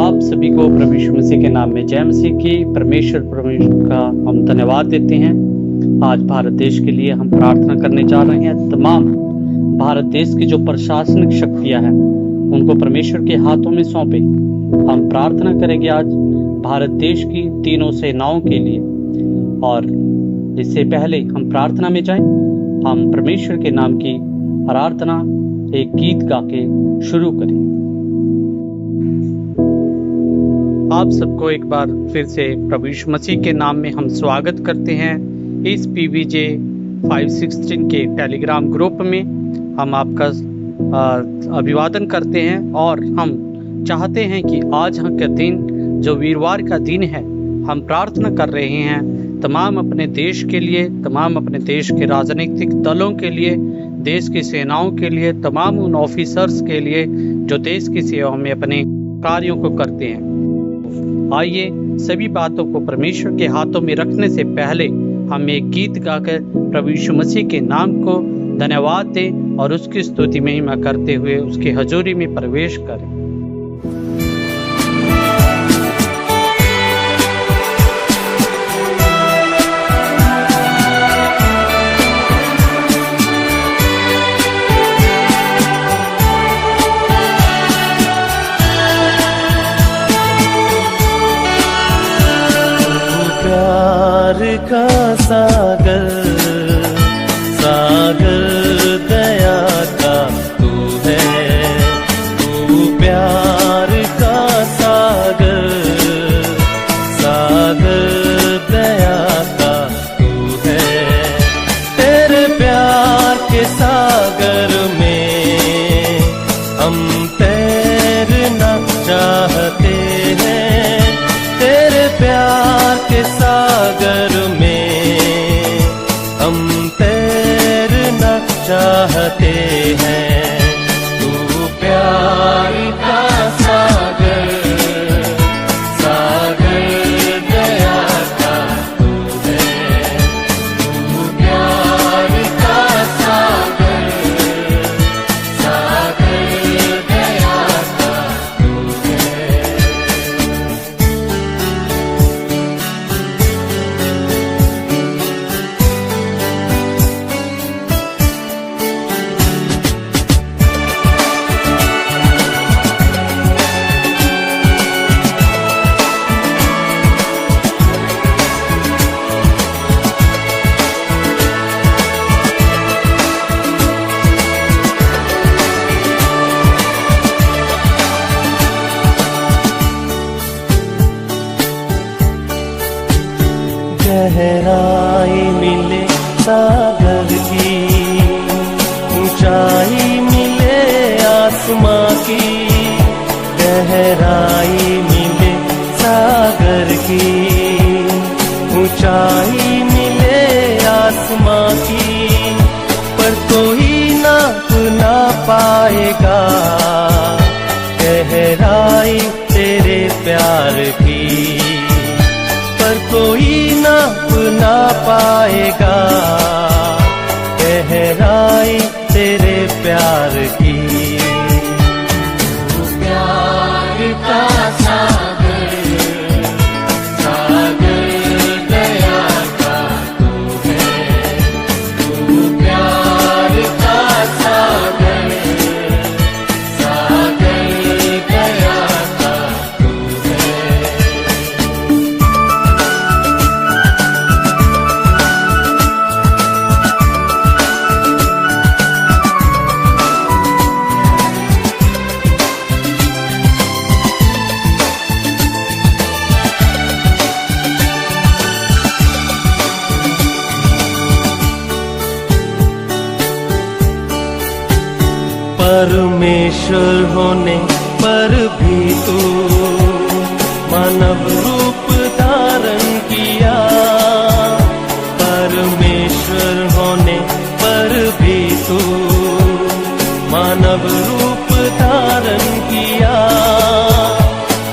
आप सभी को प्रभु यीशु मसीह के नाम में जय मसीह की। परमेश्वर का हम धन्यवाद देते हैं। आज भारत देश के लिए हम प्रार्थना करने जा रहे हैं। तमाम भारत देश की जो प्रशासनिक शक्तियां हैं उनको परमेश्वर के हाथों में सौंपे। हम प्रार्थना करेंगे आज भारत देश की तीनों सेनाओं के लिए। और इससे पहले हम प्रार्थना में जाएं, हम परमेश्वर के नाम की आराधना एक गीत गा के शुरू करें। आप सबको एक बार फिर से प्रभु यीशु मसीह के नाम में हम स्वागत करते हैं। इस PVJ 516 के टेलीग्राम ग्रुप में हम आपका अभिवादन करते हैं और हम चाहते हैं कि आज का दिन जो वीरवार का दिन है, हम प्रार्थना कर रहे हैं तमाम अपने देश के लिए, तमाम अपने देश के राजनीतिक दलों के लिए, देश की सेनाओं के लिए, तमाम उन ऑफिसर्स के लिए जो देश की सेवा में अपने कार्यों को करते हैं। आइए सभी बातों को परमेश्वर के हाथों में रखने से पहले हम एक गीत गाकर प्रभु यीशु मसीह के नाम को धन्यवाद दें और उसकी स्तुति महिमा करते हुए उसकी हजूरी में प्रवेश करें। का सागर सागर दया का तू है, तू प्यार का सागर सागर दया का तू है। तेरे प्यार के सागर में हम तैरना चाहते हैं। तेरे प्यार के सागर में हम तैरना चाहते हैं। तू प्यार का सागर सागर दया का तू है, तू प्यार का सागर सागर दया का तू है। गहराई मिले सागर की, ऊंचाई मिले आसमां की। गहराई मिले सागर की, ऊंचाई मिले आसमां की। पर कोई नाप ना पाएगा गहराई तेरे प्यार की। पर कोई नाप ना पाएगा गहराई तेरे प्यार की। प्यार का सागर सागर दया का तू है, तू प्यार का सागर सागर दया का तू है। परमेश्वर होने पर भी तू मानव रूप धारण किया। परमेश्वर होने पर भी तू मानव रूप धारण किया।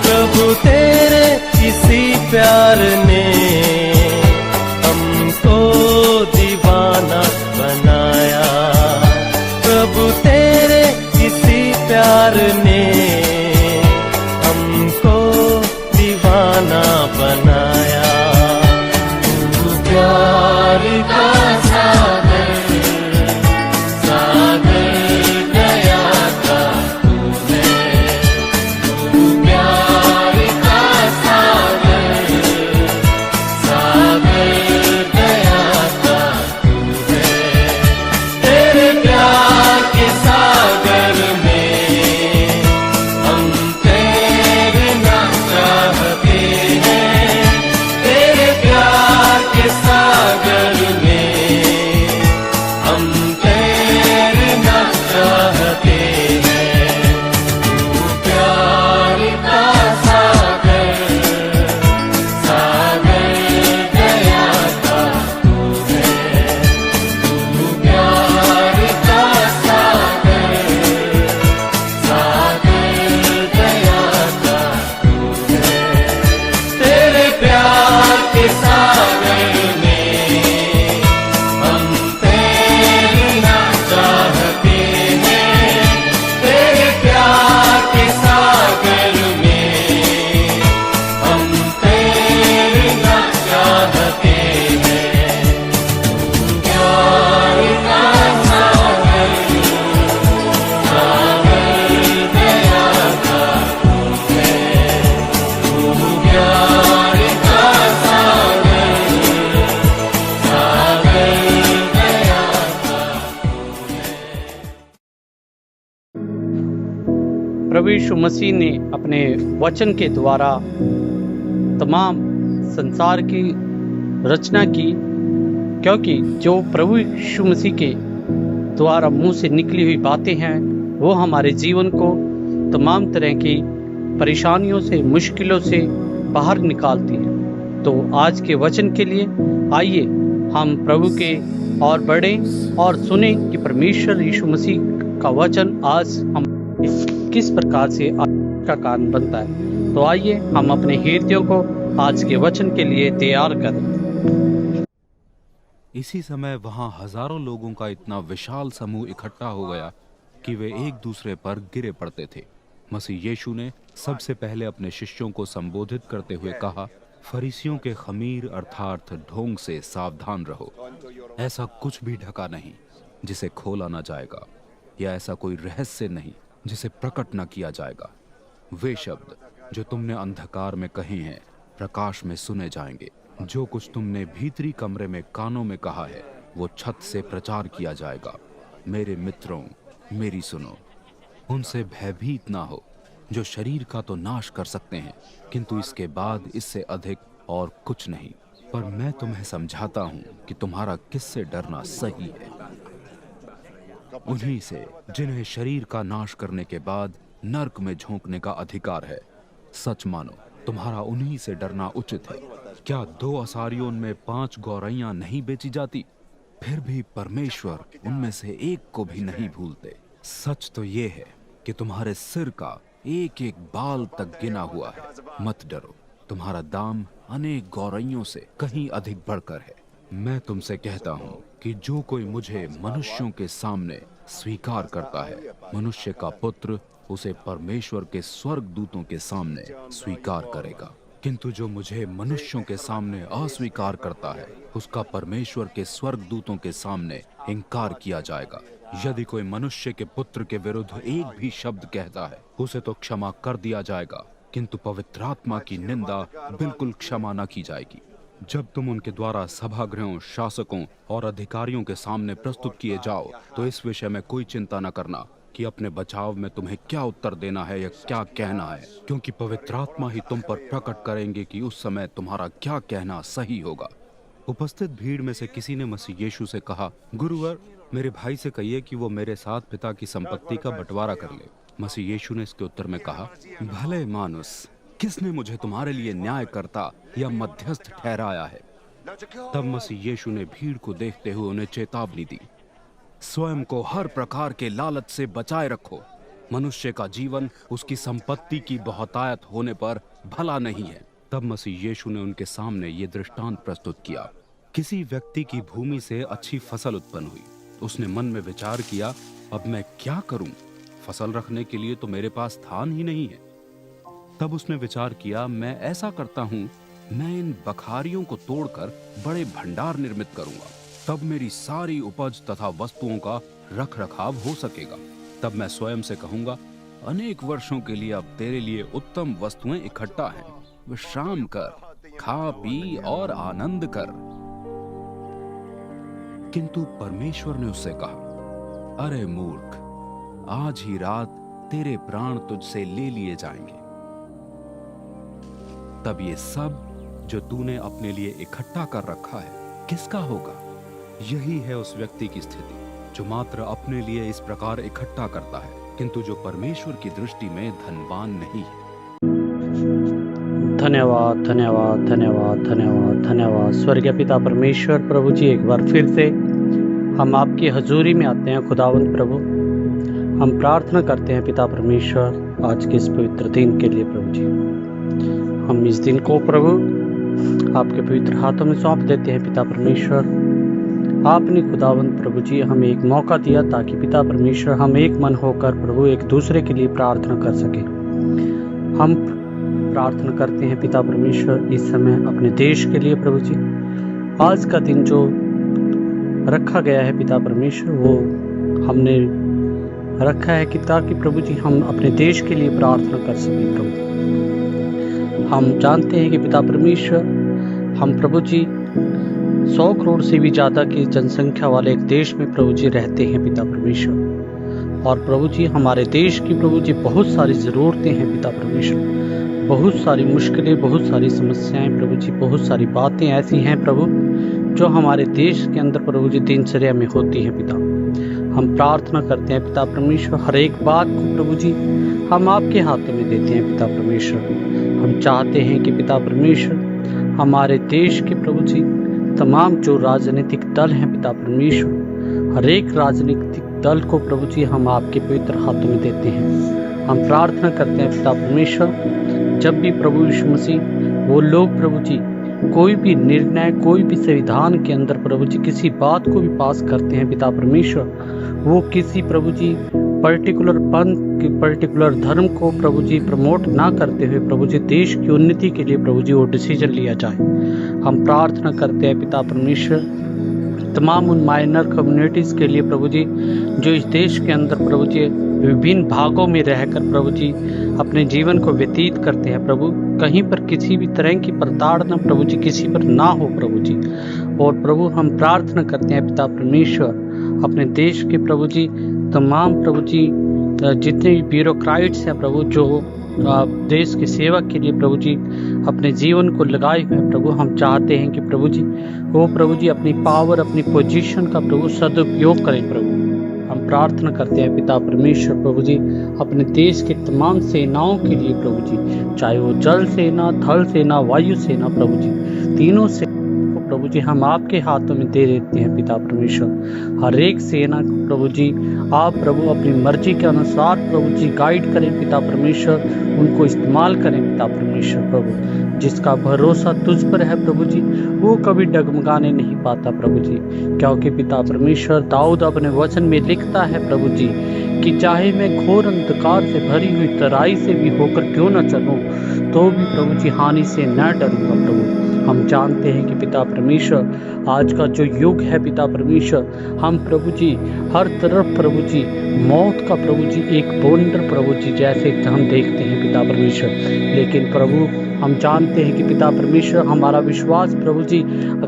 प्रभु तेरे किसी प्यार ने हमको दीवाना बनाया। प्रभु तेरे किसी प्यार ने हमको प्रभु यीशु मसीह ने अपने वचन के द्वारा तमाम संसार की रचना की, क्योंकि जो प्रभु यीशु मसीह के द्वारा मुंह से निकली हुई बातें हैं वो हमारे जीवन को तमाम तरह की परेशानियों से, मुश्किलों से बाहर निकालती हैं। तो आज के वचन के लिए आइए हम प्रभु के और बढ़े और सुने कि परमेश्वर यीशु मसीह का वचन आज हम किस प्रकार से का कारण बनता है। तो आइए हम अपने हृदयों को आज के वचन के लिए तैयार करें। इसी समय वहां हजारों लोगों का इतना विशाल समूह इकट्ठा हो गया कि वे एक दूसरे पर गिरे पड़ते थे। मसीह यीशु ने सबसे पहले अपने शिष्यों को संबोधित करते हुए कहा, फरीसियों के खमीर अर्थात ढोंग से सावधान रहो। ऐसा कुछ भी ढका नहीं जिसे खोला ना जाएगा, या ऐसा कोई रहस्य नहीं जिसे प्रकट न किया जाएगा। वे शब्द जो तुमने अंधकार में कहे हैं प्रकाश में सुने जाएंगे। जो कुछ तुमने भीतरी कमरे में कानों में कहा है वो छत से प्रचार किया जाएगा। मेरे मित्रों, मेरी सुनो, उनसे भयभीत ना हो जो शरीर का तो नाश कर सकते हैं, किंतु इसके बाद इससे अधिक और कुछ नहीं। पर मैं तुम्हें समझाता हूँ कि तुम्हारा किससे डरना सही है। उन्हीं से जिन्हें शरीर का नाश करने के बाद नरक में झोंकने का अधिकार है। सच मानो तुम्हारा उन्हीं से डरना उचित है। क्या 2 असारियों में 5 गौरैयां नहीं बेची जाती? फिर भी परमेश्वर उनमें से एक को भी नहीं भूलते। सच तो ये है कि तुम्हारे सिर का एक एक बाल तक गिना हुआ है। मत डरो, तुम्हारा दाम अनेक गौरैयों से कहीं अधिक बढ़कर है। मैं तुमसे कहता हूँ कि जो कोई मुझे मनुष्यों के सामने स्वीकार करता है, मनुष्य का पुत्र उसे परमेश्वर के स्वर्ग दूतों के सामने स्वीकार करेगा। किंतु जो मुझे मनुष्यों के सामने अस्वीकार करता है, उसका परमेश्वर के स्वर्ग दूतों के सामने इनकार किया जाएगा। यदि कोई मनुष्य के पुत्र के विरुद्ध एक भी शब्द कहता है, उसे तो क्षमा कर दिया जाएगा, किंतु पवित्र आत्मा की निंदा बिल्कुल क्षमा न की जाएगी। जब तुम उनके द्वारा सभागृहों, शासकों और अधिकारियों के सामने प्रस्तुत किए जाओ, तो इस विषय में कोई चिंता न करना कि अपने बचाव में तुम्हें क्या उत्तर देना है या क्या कहना है, क्योंकि पवित्र आत्मा ही तुम पर प्रकट करेंगे कि उस समय तुम्हारा क्या कहना सही होगा। उपस्थित भीड़ में से किसी ने मसीह यीशु से कहा, गुरुवर, मेरे भाई से कहिए कि वो मेरे साथ पिता की संपत्ति का बंटवारा कर ले। मसीह यीशु ने इसके उत्तर में कहा, भले मानुस, किसने मुझे तुम्हारे लिए न्यायकर्ता या मध्यस्थ ठहराया है? तब मसीह यीशु ने भीड़ को देखते हुए उन्हें चेतावनी दी, स्वयं को हर प्रकार के लालच से बचाए रखो। मनुष्य का जीवन उसकी संपत्ति की बहुतायत होने पर भला नहीं है। तब मसीह यीशु ने उनके सामने ये दृष्टांत प्रस्तुत किया। किसी व्यक्ति की भूमि से अच्छी फसल उत्पन्न हुई। उसने मन में विचार किया, अब मैं क्या करूं? फसल रखने के लिए तो मेरे पास स्थान ही नहीं है। तब उसने विचार किया, मैं ऐसा करता हूं, मैं इन बखारियों को तोड़कर बड़े भंडार निर्मित करूंगा। तब मेरी सारी उपज तथा वस्तुओं का रख रखाव हो सकेगा। तब मैं स्वयं से कहूंगा, अनेक वर्षों के लिए अब तेरे लिए उत्तम वस्तुएं इकट्ठा हैं, विश्राम कर, खा पी और आनंद कर। किंतु परमेश्वर ने उससे कहा, अरे मूर्ख, आज ही रात तेरे प्राण तुझसे ले लिए जाएंगे। तब ये सब जो तूने अपने लिए इकट्ठा कर रखा है किसका होगा? यही है उस व्यक्ति की स्थिति जो मात्र अपने लिए इस प्रकार इकट्ठा करता है, किंतु जो परमेश्वर की दृष्टि में धनवान नहीं है। धन्यवाद, धन्यवाद, धन्यवाद, धन्यवाद, धन्यवाद। स्वर्गीय पिता परमेश्वर प्रभु जी, एक बार फिर से हम आपकी हजूरी में आते हैं। खुदावंद प्रभु, हम प्रार्थना करते हैं पिता परमेश्वर आज के इस पवित्र दिन के लिए। प्रभु जी, हम इस दिन को प्रभु आपके पवित्र हाथों में सौंप देते हैं। पिता परमेश्वर, आपने खुदावंद प्रभु जी हमें एक मौका दिया ताकि पिता परमेश्वर हम एक मन होकर प्रभु एक दूसरे के लिए प्रार्थना कर सके। हम प्रार्थना करते हैं पिता परमेश्वर इस समय अपने देश के लिए। प्रभु जी, आज का दिन जो रखा गया है पिता परमेश्वर, वो हमने रखा है कि ताकि प्रभु जी हम अपने देश के लिए प्रार्थना कर सकें। प्रभु, हम जानते हैं कि पिता परमेश्वर हम प्रभु जी 100 करोड़ से भी ज़्यादा की जनसंख्या वाले एक देश में प्रभु जी रहते हैं। पिता परमेश्वर, और प्रभु जी हमारे देश की प्रभु जी बहुत सारी ज़रूरतें हैं पिता परमेश्वर, बहुत सारी मुश्किलें, बहुत सारी समस्याएं प्रभु जी, बहुत सारी बातें ऐसी हैं प्रभु जो हमारे देश के अंदर प्रभु जी दिनचर्या में होती हैं पिता। हम प्रार्थना करते हैं पिता परमेश्वर, हर एक बात को प्रभु जी हम आपके हाथों में देते हैं पिता परमेश्वर। हम चाहते हैं कि पिता परमेश्वर हमारे देश के प्रभु जी तमाम जो राजनीतिक दल हैं पिता परमेश्वर, हर एक राजनीतिक दल को प्रभु जी हम आपके पवित्र हाथों में देते हैं। हम प्रार्थना करते हैं पिता परमेश्वर, जब भी प्रभु यीशु मसीह वो लोग प्रभु जी कोई भी निर्णय, कोई भी संविधान के अंदर प्रभु जी किसी बात को भी पास करते हैं पिता परमेश्वर, वो किसी प्रभु जी पर्टिकुलर पंथ की पर्टिकुलर धर्म को प्रभु जी प्रमोट ना करते हुए प्रभु जी देश की उन्नति के लिए प्रभु जी वो डिसीजन लिया जाए। हम प्रार्थना करते हैं पिता परमेश्वर तमाम उन माइनर कम्युनिटीज़ के लिए प्रभु जी जो इस देश के अंदर प्रभु जी विभिन्न भागों में रहकर प्रभु जी अपने जीवन को व्यतीत करते हैं प्रभु, कहीं पर किसी भी तरह की प्रताड़ना प्रभु जी किसी पर ना हो प्रभु जी। और प्रभु हम प्रार्थना करते हैं पिता परमेश्वर अपने देश के प्रभु जी तमाम प्रभु जी जितने भी ब्यूरोक्राइट्स हैं प्रभु जो देश की सेवा के लिए प्रभु जी अपने जीवन को लगाए हुए हैं प्रभु, हम चाहते हैं कि प्रभु जी वो प्रभु जी अपनी पावर, अपनी पोजीशन का प्रभु सदुपयोग करें प्रभु। हम प्रार्थना करते हैं पिता परमेश्वर प्रभु जी अपने देश के तमाम सेनाओं के लिए प्रभु जी, चाहे वो जल सेना, थल सेना, वायु सेना प्रभु जी, तीनों से प्रभु जी हम आपके हाथों में दे देते हैं पिता परमेश्वर। हर एक सेना को प्रभु जी आप प्रभु अपनी मर्जी के अनुसार प्रभु जी गाइड करें पिता परमेश्वर, उनको इस्तेमाल करें पिता परमेश्वर प्रभु। जिसका भरोसा तुझ पर है प्रभु जी वो कभी डगमगाने नहीं पाता प्रभु जी, क्योंकि पिता परमेश्वर दाऊद अपने वचन में लिखता है प्रभु जी कि चाहे मैं घोर अंधकार से भरी हुई तराई से भी होकर क्यों न चलूं तो भी प्रभु जी हानि से न डरूंगा प्रभु। हम जानते हैं कि पिता परमेश्वर आज का जो युग है पिता परमेश्वर, हम प्रभु जी हर तरफ प्रभु जी मौत का प्रभु जी एक बॉन्डर प्रभु जी जैसे हम देखते हैं पिता परमेश्वर, लेकिन प्रभु हम जानते हैं कि पिता परमेश्वर हमारा विश्वास प्रभु जी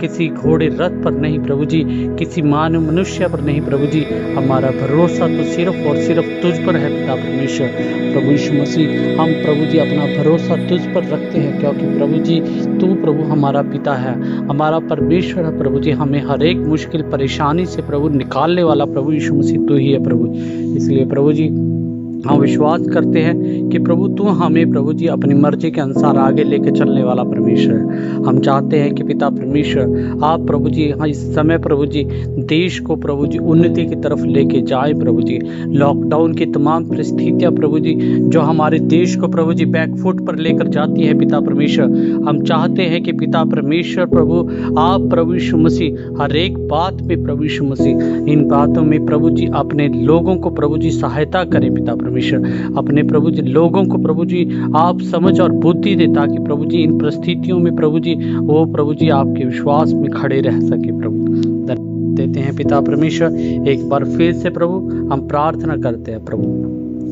किसी घोड़े रथ पर नहीं प्रभु जी, किसी मानव मनुष्य पर नहीं प्रभु जी, हमारा भरोसा तो सिर्फ और सिर्फ तुझ पर है पिता परमेश्वर। प्रभु यीशु मसीह हम प्रभु जी अपना भरोसा तुझ पर रखते हैं, क्योंकि प्रभु जी तू प्रभु हमारा पिता है, हमारा परमेश्वर है प्रभु जी, हमें हर एक मुश्किल परेशानी से प्रभु निकालने वाला प्रभु यीशु मसीह तू ही है प्रभु। इसलिए प्रभु जी हम विश्वास करते हैं कि प्रभु तू हमें प्रभु जी अपनी मर्जी के अनुसार आगे लेके चलने वाला परमेश्वर है। हम चाहते हैं कि पिता परमेश्वर आप प्रभु जी हाँ इस समय प्रभु जी देश को प्रभु जी उन्नति की तरफ लेके जाए प्रभु जी। लॉकडाउन की तमाम परिस्थितियां प्रभु जी जो हमारे देश को प्रभु जी बैकफुट पर लेकर जाती है पिता परमेश्वर, हम चाहते हैं कि पिता परमेश्वर प्रभु आप प्रभु यीशु मसीह हर एक बात में प्रभु यीशु मसीह इन बातों में प्रभु जी अपने लोगों को प्रभु जी सहायता करें पिता परमेश्वर, अपने प्रभु जी लोगों को प्रभु जी आप समझ और बुद्धि दे ताकि प्रभु जी इन परिस्थितियों में प्रभु जी वो प्रभु जी आपके विश्वास में खड़े रह सके प्रभु। देते हैं पिता परमेश्वर एक बार फिर से प्रभु हम प्रार्थना करते हैं प्रभु,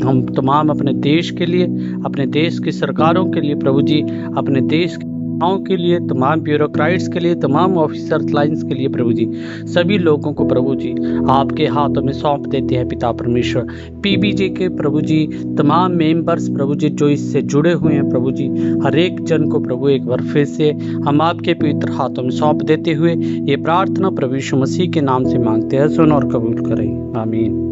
हम तमाम अपने देश के लिए, अपने देश की सरकारों के लिए प्रभु जी, अपने देश के लिए, तमाम ब्यूरोक्राइट्स के लिए, तमाम ऑफिसर्स लाइन्स के लिए प्रभु जी सभी लोगों को प्रभु जी आपके हाथों में सौंप देते हैं पिता परमेश्वर। पीबीजे के प्रभु जी तमाम मेंबर्स प्रभु जी जो इससे जुड़े हुए हैं प्रभु जी, हर एक जन को प्रभु एक बार फिर से हम आपके पवित्र हाथों में सौंप देते हुए ये प्रार्थना प्रभु यीशु मसीह के नाम से मांगते हैं, सुन और कबूल करें, आमीन।